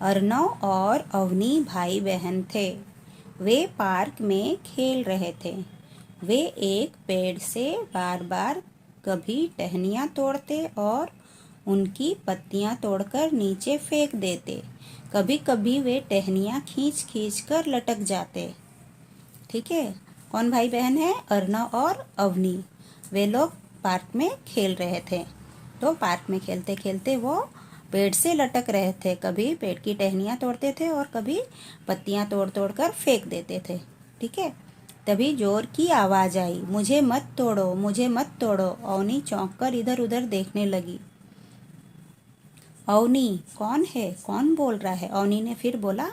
अर्नव और अवनी भाई बहन थे। वे पार्क में खेल रहे थे। वे एक पेड़ से बार बार कभी टहनियाँ तोड़ते और उनकी पत्तियाँ तोड़कर नीचे फेंक देते। कभी कभी वे टहनियाँ खींच खींच कर लटक जाते। ठीक है, कौन भाई बहन है? अर्नव और अवनी। वे लोग पार्क में खेल रहे थे। तो पार्क में खेलते खेलते वो पेड़ से लटक रहे थे। कभी पेड़ की टहनियाँ तोड़ते थे और कभी पत्तियाँ तोड़ तोड़ कर फेंक देते थे। ठीक है, तभी जोर की आवाज़ आई, मुझे मत तोड़ो, मुझे मत तोड़ो। अवनी चौंक कर इधर उधर देखने लगी। अवनी, कौन है? कौन बोल रहा है? अवनी ने फिर बोला,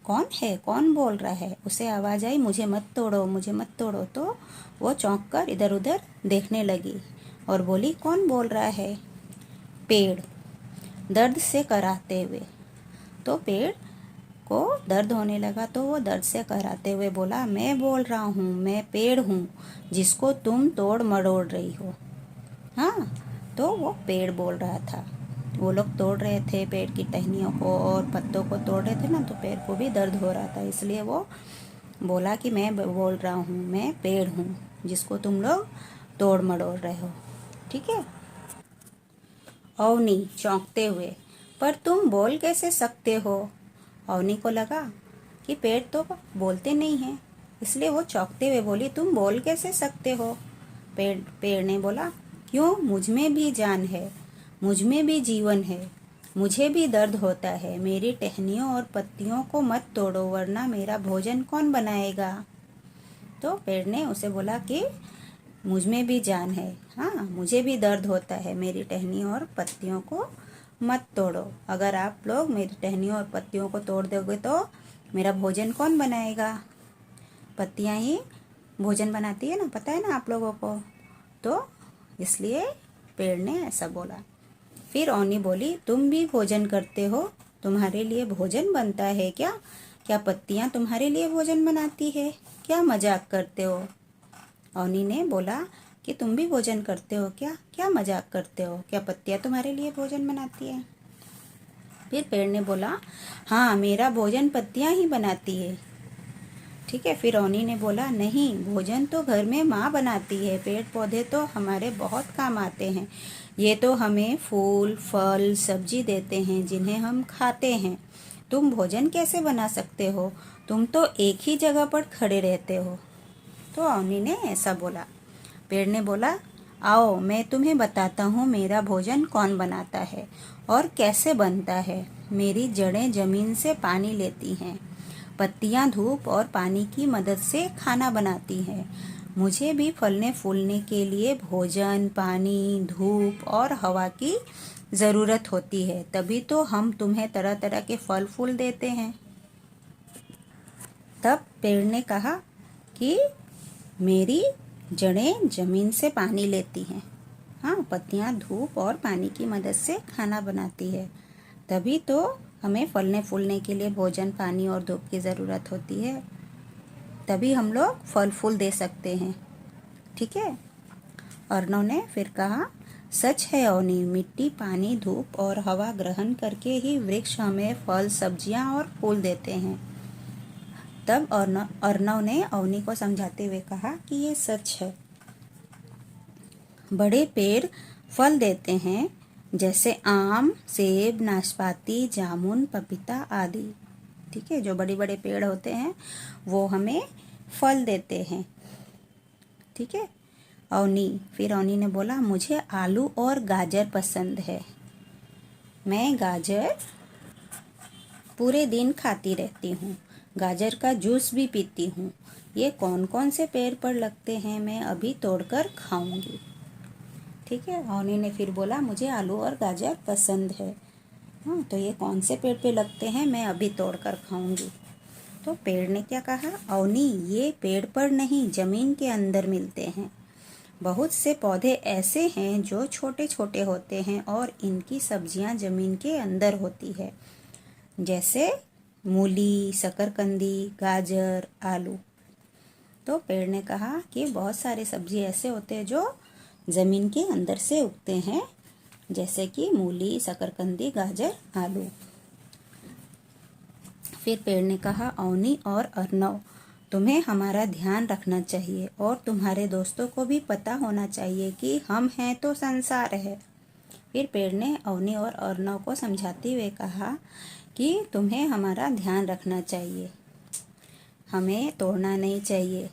कौन है? कौन बोल रहा है? उसे आवाज़ आई, मुझे मत तोड़ो, मुझे मत तोड़ो। तो वो चौंक कर इधर उधर देखने लगी और बोली, कौन बोल रहा है? पेड़, दर्द से कराहते हुए। तो पेड़ को दर्द होने लगा तो वो दर्द से कराहते हुए बोला, मैं बोल रहा हूँ, मैं पेड़ हूँ जिसको तुम तोड़ मरोड़ रही हो। हाँ, तो वो पेड़ बोल रहा था। वो लोग तोड़ रहे थे पेड़ की टहनियों को और पत्तों को तोड़ रहे थे ना, तो पेड़ को भी दर्द हो रहा था। इसलिए वो बोला कि मैं बोल रहा हूँ, मैं पेड़ हूँ जिसको तुम लोग तोड़ मरोड़ रहे हो। ठीक है। अवनी चौंकते हुए, पर तुम बोल कैसे सकते हो? अवनी को लगा कि पेड़ तो बोलते नहीं हैं, इसलिए वो चौंकते हुए बोली, तुम बोल कैसे सकते हो? पेड़ ने बोला, क्यों? मुझ में भी जान है, मुझ में भी जीवन है, मुझे भी दर्द होता है। मेरी टहनियों और पत्तियों को मत तोड़ो, वरना मेरा भोजन कौन बनाएगा? तो पेड़ ने उसे बोला कि मुझ में भी जान है, हाँ, मुझे भी दर्द होता है, मेरी टहनियों और पत्तियों को मत तोड़ो। अगर आप लोग मेरी टहनियों और पत्तियों को तोड़ दोगे तो मेरा भोजन कौन बनाएगा? पत्तियाँ ही भोजन बनाती है ना, पता है ना आप लोगों को। तो इसलिए पेड़ ने ऐसा बोला। फिर अवनी बोली, तुम भी भोजन करते हो, तुम्हारे लिए भोजन बनता है क्या? क्या पत्तियाँ तुम्हारे लिए भोजन बनाती है? क्या मजाक करते हो? अवनी ने बोला कि तुम भी भोजन करते हो क्या? क्या मजाक करते हो? क्या पत्तियाँ तुम्हारे लिए भोजन बनाती है? फिर पेड़ ने बोला, हाँ, मेरा भोजन पत्तियाँ ही बनाती है। ठीक है। फिर अवनी ने बोला, नहीं, भोजन तो घर में माँ बनाती है, पेड़ पौधे तो हमारे बहुत काम आते हैं। ये तो हमें फूल फल सब्जी देते हैं जिन्हें हम खाते हैं। तुम भोजन कैसे बना सकते हो? तुम तो एक ही जगह पर खड़े रहते हो। तो अवनी ने ऐसा बोला। पेड़ ने बोला, आओ मैं तुम्हें बताता हूँ मेरा भोजन कौन बनाता है और कैसे बनता है। मेरी जड़ें जमीन से पानी लेती हैं, पत्तियाँ धूप और पानी की मदद से खाना बनाती हैं। मुझे भी फलने फूलने के लिए भोजन, पानी, धूप और हवा की ज़रूरत होती है, तभी तो हम तुम्हें तरह तरह के फल फूल देते हैं। तब पेड़ ने कहा कि मेरी जड़ें जमीन से पानी लेती हैं, हाँ, पत्तियाँ धूप और पानी की मदद से खाना बनाती है, तभी तो हमें फलने फूलने के लिए भोजन, पानी और धूप की ज़रूरत होती है, तभी हम लोग फल फूल दे सकते हैं। ठीक है। अर्नव ने फिर कहा, सच है अवनी, मिट्टी, पानी, धूप और हवा ग्रहण करके ही वृक्ष हमें फल, सब्जियां और फूल देते हैं। तब अर्नव ने अवनी को समझाते हुए कहा कि ये सच है। बड़े पेड़ फल देते हैं, जैसे आम, सेब, नाशपाती, जामुन, पपीता आदि। ठीक है, जो बड़े बड़े पेड़ होते हैं वो हमें फल देते हैं। ठीक है। फिर अवनी ने बोला, मुझे आलू और गाजर पसंद है। मैं गाजर पूरे दिन खाती रहती हूँ, गाजर का जूस भी पीती हूँ। ये कौन कौन से पेड़ पर लगते हैं, मैं अभी तोड़कर खाऊंगी। ठीक है। अवनी ने फिर बोला, मुझे आलू और गाजर पसंद है, हाँ, तो ये कौन से पेड़ पे लगते हैं, मैं अभी तोड़कर खाऊंगी। तो पेड़ ने क्या कहा, अवनी, ये पेड़ पर नहीं, जमीन के अंदर मिलते हैं। बहुत से पौधे ऐसे हैं जो छोटे छोटे होते हैं और इनकी सब्जियां जमीन के अंदर होती है, जैसे मूली, शकरकंदी, गाजर, आलू। तो पेड़ ने कहा कि बहुत सारे सब्जी ऐसे होते हैं जो ज़मीन के अंदर से उगते हैं, जैसे कि मूली, शकरकंदी, गाजर, आलू। फिर पेड़ ने कहा, अवनी और अर्नव, तुम्हें हमारा ध्यान रखना चाहिए और तुम्हारे दोस्तों को भी पता होना चाहिए कि हम हैं तो संसार है। फिर पेड़ ने अवनी और अर्नव को समझाते हुए कहा कि तुम्हें हमारा ध्यान रखना चाहिए, हमें तोड़ना नहीं चाहिए,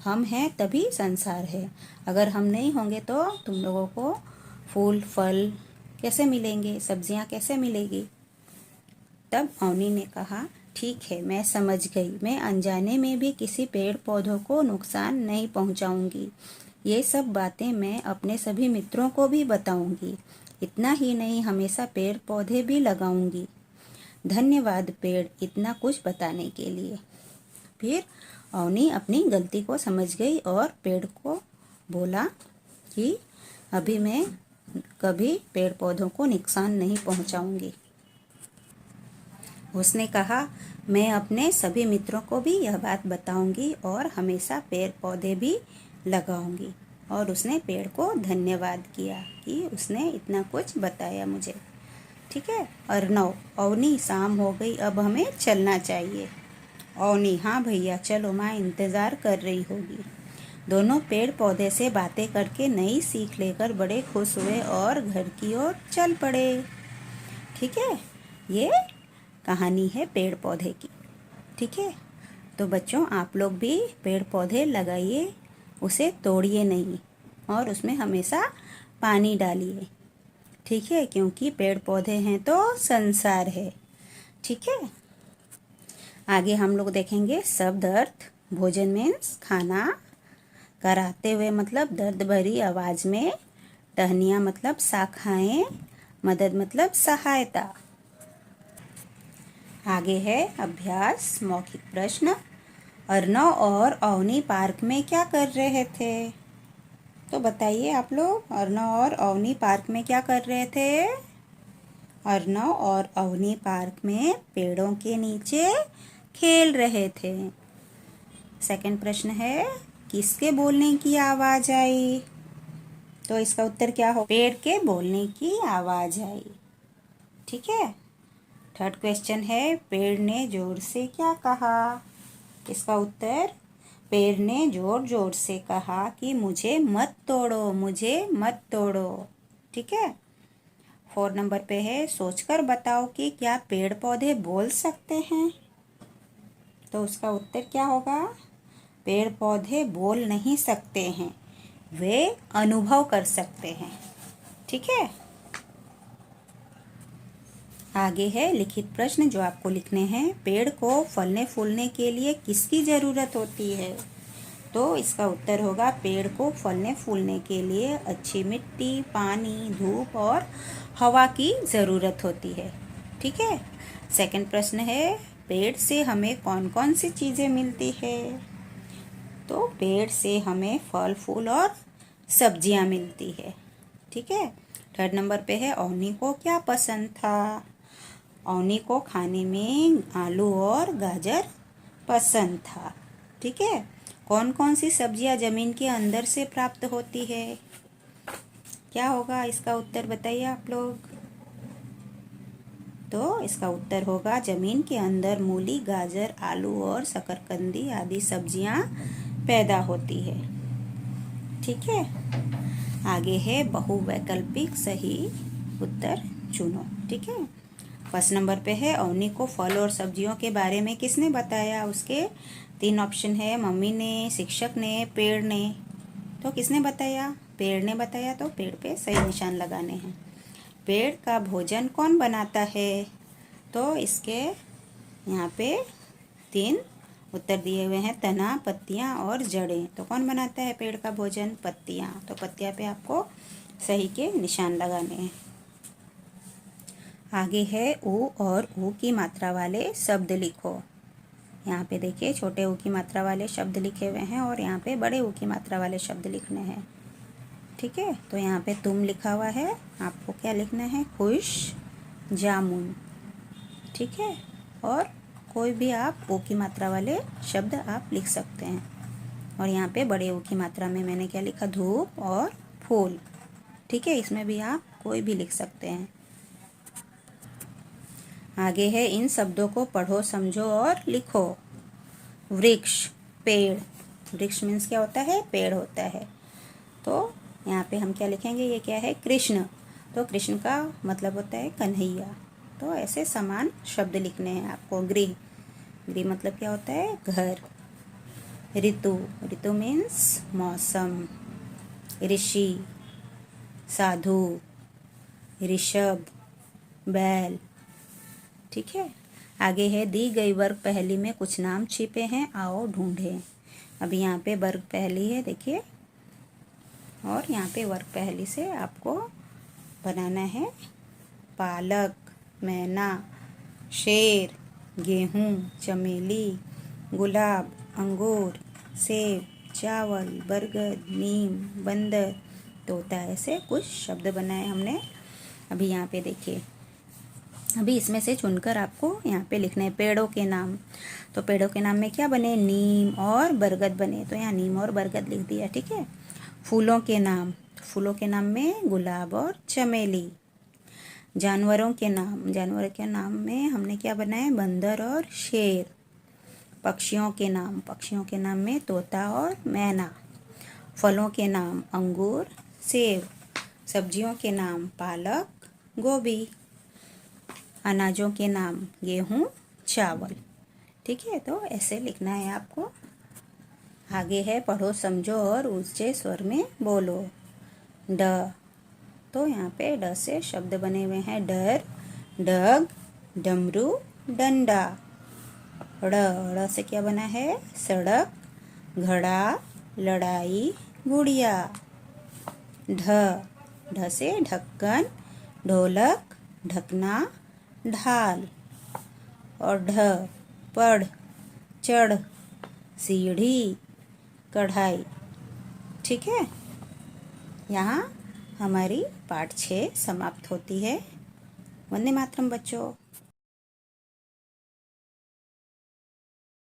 हम हैं तभी संसार है। अगर हम नहीं होंगे तो तुम लोगों को फूल फल कैसे मिलेंगे, सब्जियां कैसे मिलेगी। तब अवनी ने कहा, ठीक है, मैं समझ गई, मैं अनजाने में भी किसी पेड़ पौधों को नुकसान नहीं पहुंचाऊंगी। ये सब बातें मैं अपने सभी मित्रों को भी बताऊंगी। इतना ही नहीं, हमेशा पेड़ पौधे भी लगाऊंगी। धन्यवाद पेड़, इतना कुछ बताने के लिए। फिर अवनी अपनी गलती को समझ गई और पेड़ को बोला कि अभी मैं कभी पेड़ पौधों को नुकसान नहीं पहुंचाऊंगी। उसने कहा, मैं अपने सभी मित्रों को भी यह बात बताऊंगी और हमेशा पेड़ पौधे भी लगाऊंगी। और उसने पेड़ को धन्यवाद किया कि उसने इतना कुछ बताया मुझे। ठीक है। अर्नव, अवनी, शाम हो गई, अब हमें चलना चाहिए। अवनी, हाँ भैया चलो, माँ इंतज़ार कर रही होगी। दोनों पेड़ पौधे से बातें करके नई सीख लेकर बड़े खुश हुए और घर की ओर चल पड़े। ठीक है, ये कहानी है पेड़ पौधे की। ठीक है, तो बच्चों आप लोग भी पेड़ पौधे लगाइए, उसे तोड़िए नहीं और उसमें हमेशा पानी डालिए। ठीक है, क्योंकि पेड़ पौधे हैं तो संसार है। ठीक है, आगे हम लोग देखेंगे शब्द अर्थ। भोजन मीन्स खाना, कराते हुए मतलब दर्द भरी आवाज़ में, टहनियाँ मतलब शाखाएँ, मदद मतलब सहायता। आगे है अभ्यास, मौखिक प्रश्न। अर्नव और अवनी पार्क में क्या कर रहे थे? तो बताइए आप लोग, अर्नव और अवनी पार्क में क्या कर रहे थे? अर्नव और अवनी पार्क में पेड़ों के नीचे खेल रहे थे। सेकंड प्रश्न है, किसके बोलने की आवाज़ आई? तो इसका उत्तर क्या हो? पेड़ के बोलने की आवाज़ आई। ठीक है। थर्ड क्वेश्चन है, पेड़ ने जोर से क्या कहा? इसका उत्तर, पेड़ ने जोर जोर से कहा कि मुझे मत तोड़ो, मुझे मत तोड़ो। ठीक है। 4 नंबर पे है, सोचकर बताओ कि क्या पेड़ पौधे बोल सकते हैं? तो उसका उत्तर क्या होगा? पेड़ पौधे बोल नहीं सकते हैं, वे अनुभव कर सकते हैं। ठीक है। आगे है लिखित प्रश्न जो आपको लिखने हैं। पेड़ को फलने फूलने के लिए किसकी ज़रूरत होती है? तो इसका उत्तर होगा, पेड़ को फलने फूलने के लिए अच्छी मिट्टी, पानी, धूप और हवा की ज़रूरत होती है। ठीक है। सेकंड प्रश्न है, पेड़ से हमें कौन कौन सी चीज़ें मिलती है? तो पेड़ से हमें फल फूल और सब्जियां मिलती है। ठीक है। थर्ड नंबर पे है, अवनी को क्या पसंद था? अवनी को खाने में आलू और गाजर पसंद था। ठीक है। कौन कौन सी सब्जियां ज़मीन के अंदर से प्राप्त होती है? क्या होगा इसका उत्तर, बताइए आप लोग। तो इसका उत्तर होगा, ज़मीन के अंदर मूली, गाजर, आलू और शकरकंदी आदि सब्जियां पैदा होती है। ठीक है। आगे है बहुवैकल्पिक सही उत्तर चुनो। ठीक है। फर्स्ट नंबर पे है, अवनी को फल और सब्जियों के बारे में किसने बताया? उसके 3 ऑप्शन है, मम्मी ने, शिक्षक ने, पेड़ ने। तो किसने बताया? पेड़ ने बताया, तो पेड़ पे सही निशान लगाने हैं। पेड़ का भोजन कौन बनाता है? तो इसके यहाँ पे 3 उत्तर दिए हुए हैं, तना, पत्तियाँ और जड़ें। तो कौन बनाता है पेड़ का भोजन? पत्तियाँ। तो पत्तियाँ पे आपको सही के निशान लगाने हैं। आगे है ऊ और ऊ की मात्रा वाले शब्द लिखो। यहाँ पे देखिए छोटे ऊ की मात्रा वाले शब्द लिखे हुए हैं और यहाँ पे बड़े ऊ की मात्रा वाले शब्द लिखने हैं। ठीक है। तो यहाँ पे तुम लिखा हुआ है, आपको क्या लिखना है? खुश जामुन। ठीक है। और कोई भी आप ऊ की मात्रा वाले शब्द आप लिख सकते हैं। और यहाँ पे बड़े ऊ की मात्रा में मैंने क्या लिखा? धूप और फूल। ठीक है, इसमें भी आप कोई भी लिख सकते हैं। आगे है इन शब्दों को पढ़ो, समझो और लिखो। वृक्ष, पेड़। वृक्ष मीन्स क्या होता है? पेड़ होता है। तो यहाँ पे हम क्या लिखेंगे? ये क्या है? कृष्ण। तो कृष्ण का मतलब होता है कन्हैया। तो ऐसे समान शब्द लिखने हैं आपको। गृह, गृह मतलब क्या होता है? घर। ऋतु, ऋतु मीन्स मौसम। ऋषि, साधु, ऋषभ, बैल। ठीक है। आगे है दी गई वर्ग पहेली में कुछ नाम छिपे हैं, आओ ढूंढें। अभी यहाँ पे वर्ग पहेली है, देखिए। और यहाँ पे वर्ग पहेली से आपको बनाना है पालक, मैना, शेर, गेहूँ, चमेली, गुलाब, अंगूर, सेब, चावल, बरगद, नीम, बंदर, तोता। ऐसे कुछ शब्द बनाए हमने। अभी यहाँ पे देखिए, अभी इसमें से चुनकर आपको यहाँ पे लिखना है पेड़ों के नाम। तो पेड़ों के नाम में क्या बने? नीम और बरगद बने। तो यहाँ नीम और बरगद लिख दिया। ठीक है। फूलों के नाम, फूलों के नाम में गुलाब और चमेली। जानवरों के नाम, जानवरों के नाम में हमने क्या बनाया? बंदर और शेर। पक्षियों के नाम, पक्षियों के नाम में तोता और मैना। फलों के नाम अंगूर, सेब। सब्जियों के नाम पालक, गोभी। अनाजों के नाम गेहूँ, चावल। ठीक है। तो ऐसे लिखना है आपको। आगे है पढ़ो, समझो और ऊंचे स्वर में बोलो। ड, तो यहाँ पे ड से शब्द बने हुए हैं। डर, डग, डमरू, डंडा। ड़ से क्या बना है? सड़क, घड़ा, लड़ाई, गुड़िया। ढ से ढक्कन, ढोलक, ढकना, ढाल। और ढ, पढ़, चढ़, सीढ़ी, कढ़ाई। ठीक है। यहाँ हमारी पाठ 6 समाप्त होती है। वंदे मातरम बच्चों।